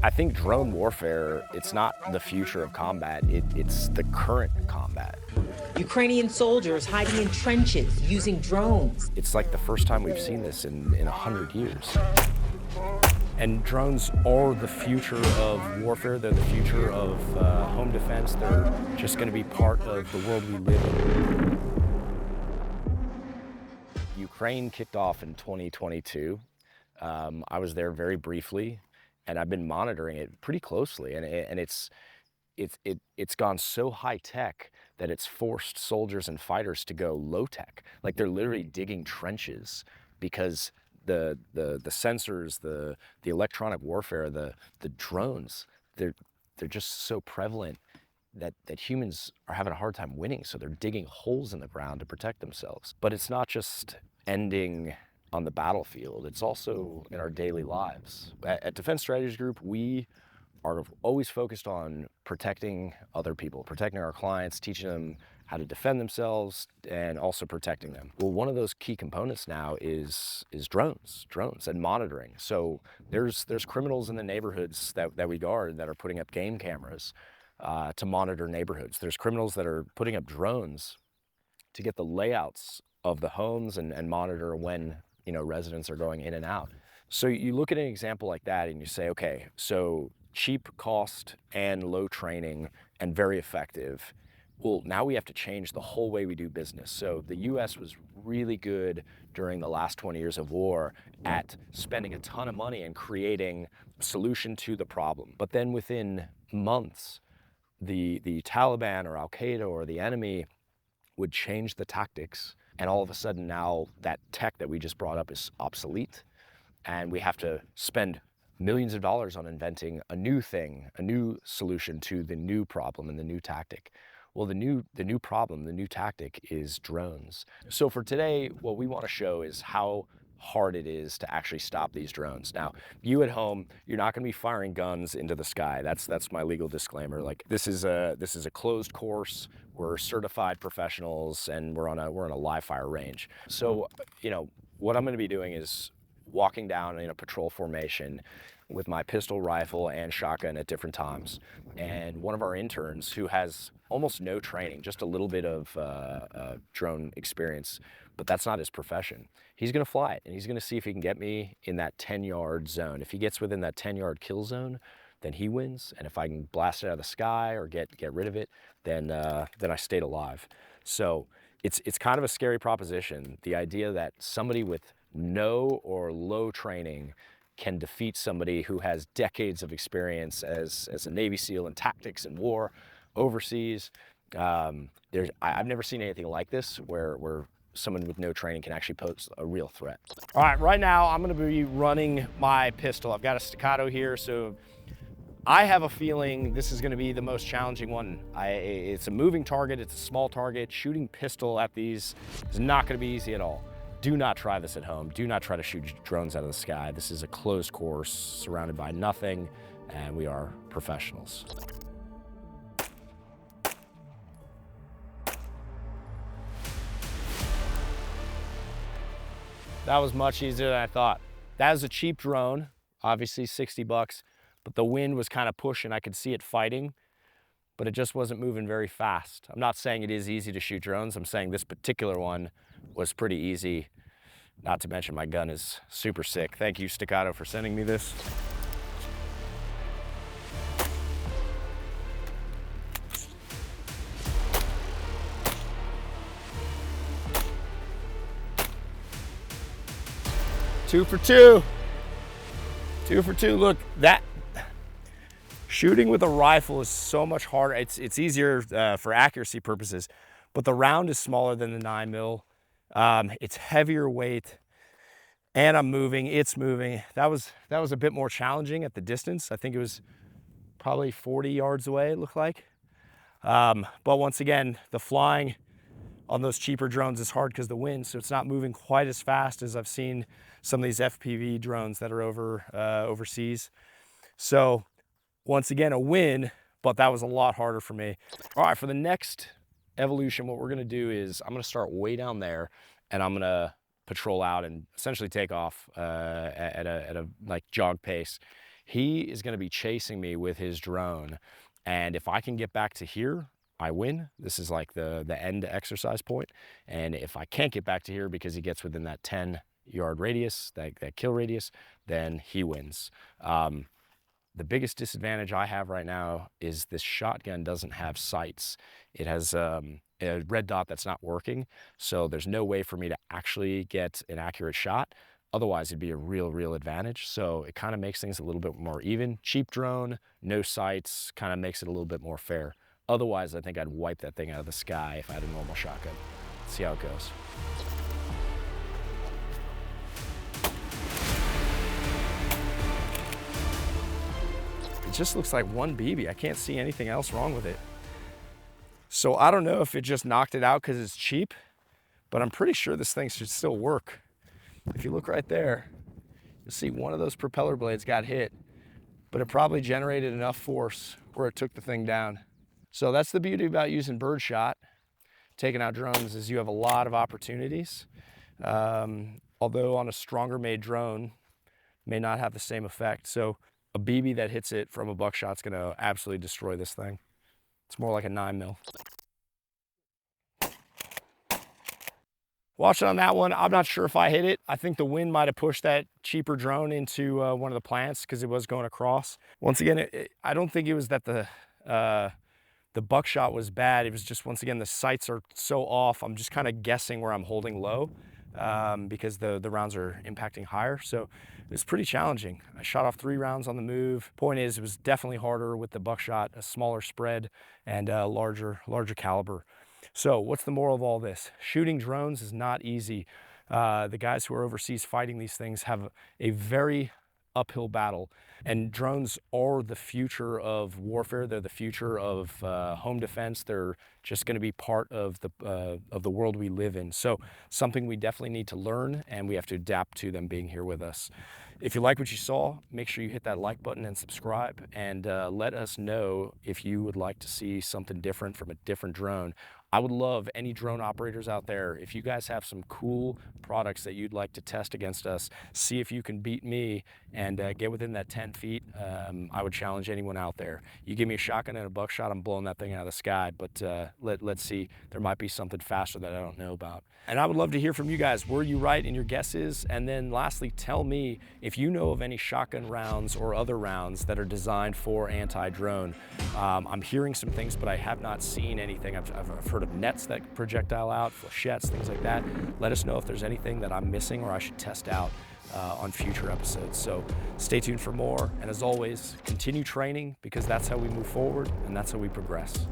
I think drone warfare, it's not the future of combat, it's the current combat. Ukrainian soldiers hiding in trenches using drones. It's like the first time we've seen this in 100 years. And drones are the future of warfare, they're the future of home defense, they're just gonna be part of the world we live in. Ukraine kicked off in 2022. I was there very briefly, and I've been monitoring it pretty closely, and it's gone so high tech that it's forced soldiers and fighters to go low tech. Like they're literally digging trenches because the sensors, the electronic warfare, the drones, they're just so prevalent that humans are having a hard time winning. So they're digging holes in the ground to protect themselves. But it's not just ending on the battlefield, it's also in our daily lives. At Defense Strategies Group, we are always focused on protecting other people, protecting our clients, teaching them how to defend themselves, and also protecting them. Well, one of those key components now is drones and monitoring. So there's criminals in the neighborhoods that we guard that are putting up game cameras to monitor neighborhoods. There's criminals that are putting up drones to get the layouts of the homes and monitor when residents are going in and out. So you look at an example like that and you say, okay, so cheap cost and low training and very effective. Well, now we have to change the whole way we do business. So the US was really good during the last 20 years of war at spending a ton of money and creating a solution to the problem. But then within months, the Taliban or Al-Qaeda or the enemy would change the tactics, and all of a sudden now that tech that we just brought up is obsolete, and we have to spend millions of dollars on inventing a new thing, a new solution to the new problem and the new tactic. Well, the new problem, the new tactic is drones. So for today, what we want to show is how hard it is to actually stop these drones. Now, you at home, you're not going to be firing guns into the sky. That's my legal disclaimer. Like this is a closed course. We're certified professionals, and we're on a live fire range. So, what I'm going to be doing is walking down in a patrol formation with my pistol, rifle, and shotgun at different times. And one of our interns, who has almost no training, just a little bit of drone experience, but that's not his profession. He's gonna fly it, and he's gonna see if he can get me in that 10-yard zone. If he gets within that 10-yard kill zone, then he wins. And if I can blast it out of the sky or get rid of it, then I stayed alive. So it's kind of a scary proposition, the idea that somebody with no or low training can defeat somebody who has decades of experience as a Navy SEAL in tactics and war overseas. I've never seen anything like this where someone with no training can actually pose a real threat. All right, right now I'm gonna be running my pistol. I've got a staccato here, so I have a feeling this is gonna be the most challenging one. It's a moving target, it's a small target. Shooting pistol at these is not gonna be easy at all. Do not try this at home. Do not try to shoot drones out of the sky. This is a closed course surrounded by nothing, and we are professionals. That was much easier than I thought. That is a cheap drone, obviously 60 bucks, but the wind was kind of pushing. I could see it fighting, but it just wasn't moving very fast. I'm not saying it is easy to shoot drones. I'm saying this particular one was pretty easy. Not to mention my gun is super sick. Thank you, Staccato, for sending me this. Two for two. Look, that shooting with a rifle is so much harder. It's easier for accuracy purposes, but the round is smaller than the 9mm. It's heavier weight, and I'm moving. It's moving. That was a bit more challenging at the distance. I think it was probably 40 yards away, it looked like. But once again, the flying on those cheaper drones is hard because the wind, so it's not moving quite as fast as I've seen some of these FPV drones that are overseas. So once again, a win, but that was a lot harder for me. All right, for the next evolution, what we're gonna do is I'm gonna start way down there, and I'm gonna patrol out and essentially take off at a like jog pace. He is going to be chasing me with his drone, and if I can get back to here, I win. This is like the end exercise point. And if I can't get back to here because he gets within that 10-yard radius, that kill radius, then he wins. The biggest disadvantage I have right now is this shotgun doesn't have sights. It has a red dot that's not working, so there's no way for me to actually get an accurate shot. Otherwise, it'd be a real advantage. So it kind of makes things a little bit more even. Cheap drone, no sights, kind of makes it a little bit more fair. Otherwise, I think I'd wipe that thing out of the sky if I had a normal shotgun. Let's see how it goes. It just looks like one BB. I can't see anything else wrong with it. So I don't know if it just knocked it out because it's cheap, but I'm pretty sure this thing should still work. If you look right there, you'll see one of those propeller blades got hit, but it probably generated enough force where it took the thing down. So that's the beauty about using birdshot, taking out drones, is you have a lot of opportunities. Although on a stronger made drone may not have the same effect. So a BB that hits it from a buckshot's gonna absolutely destroy this thing. It's more like a 9mm. Watching on that one, I'm not sure if I hit it. I think the wind might have pushed that cheaper drone into one of the plants because it was going across. Once again, I don't think it was that the buckshot was bad. It was just, once again, the sights are so off. I'm just kind of guessing where I'm holding low because the rounds are impacting higher. So it was pretty challenging. I shot off 3 rounds on the move. Point is, it was definitely harder with the buckshot, a smaller spread and a larger caliber. So what's the moral of all this? Shooting drones is not easy. The guys who are overseas fighting these things have a very uphill battle, and drones are the future of warfare. They're the future of home defense. They're just going to be part of the world we live in. So something we definitely need to learn, and we have to adapt to them being here with us. If you like what you saw, make sure you hit that like button and subscribe, and let us know if you would like to see something different from a different drone. I would love any drone operators out there, if you guys have some cool products that you'd like to test against us, see if you can beat me and get within that 10 feet. I would challenge anyone out there. You give me a shotgun and a buckshot, I'm blowing that thing out of the sky, but let's see. There might be something faster that I don't know about. And I would love to hear from you guys. Were you right in your guesses? And then lastly, tell me if you know of any shotgun rounds or other rounds that are designed for anti-drone. I'm hearing some things, but I have not seen anything. I've heard of nets that projectile out, flechettes, things like that. Let us know if there's anything that I'm missing or I should test out on future episodes. So stay tuned for more. And as always, continue training, because that's how we move forward and that's how we progress.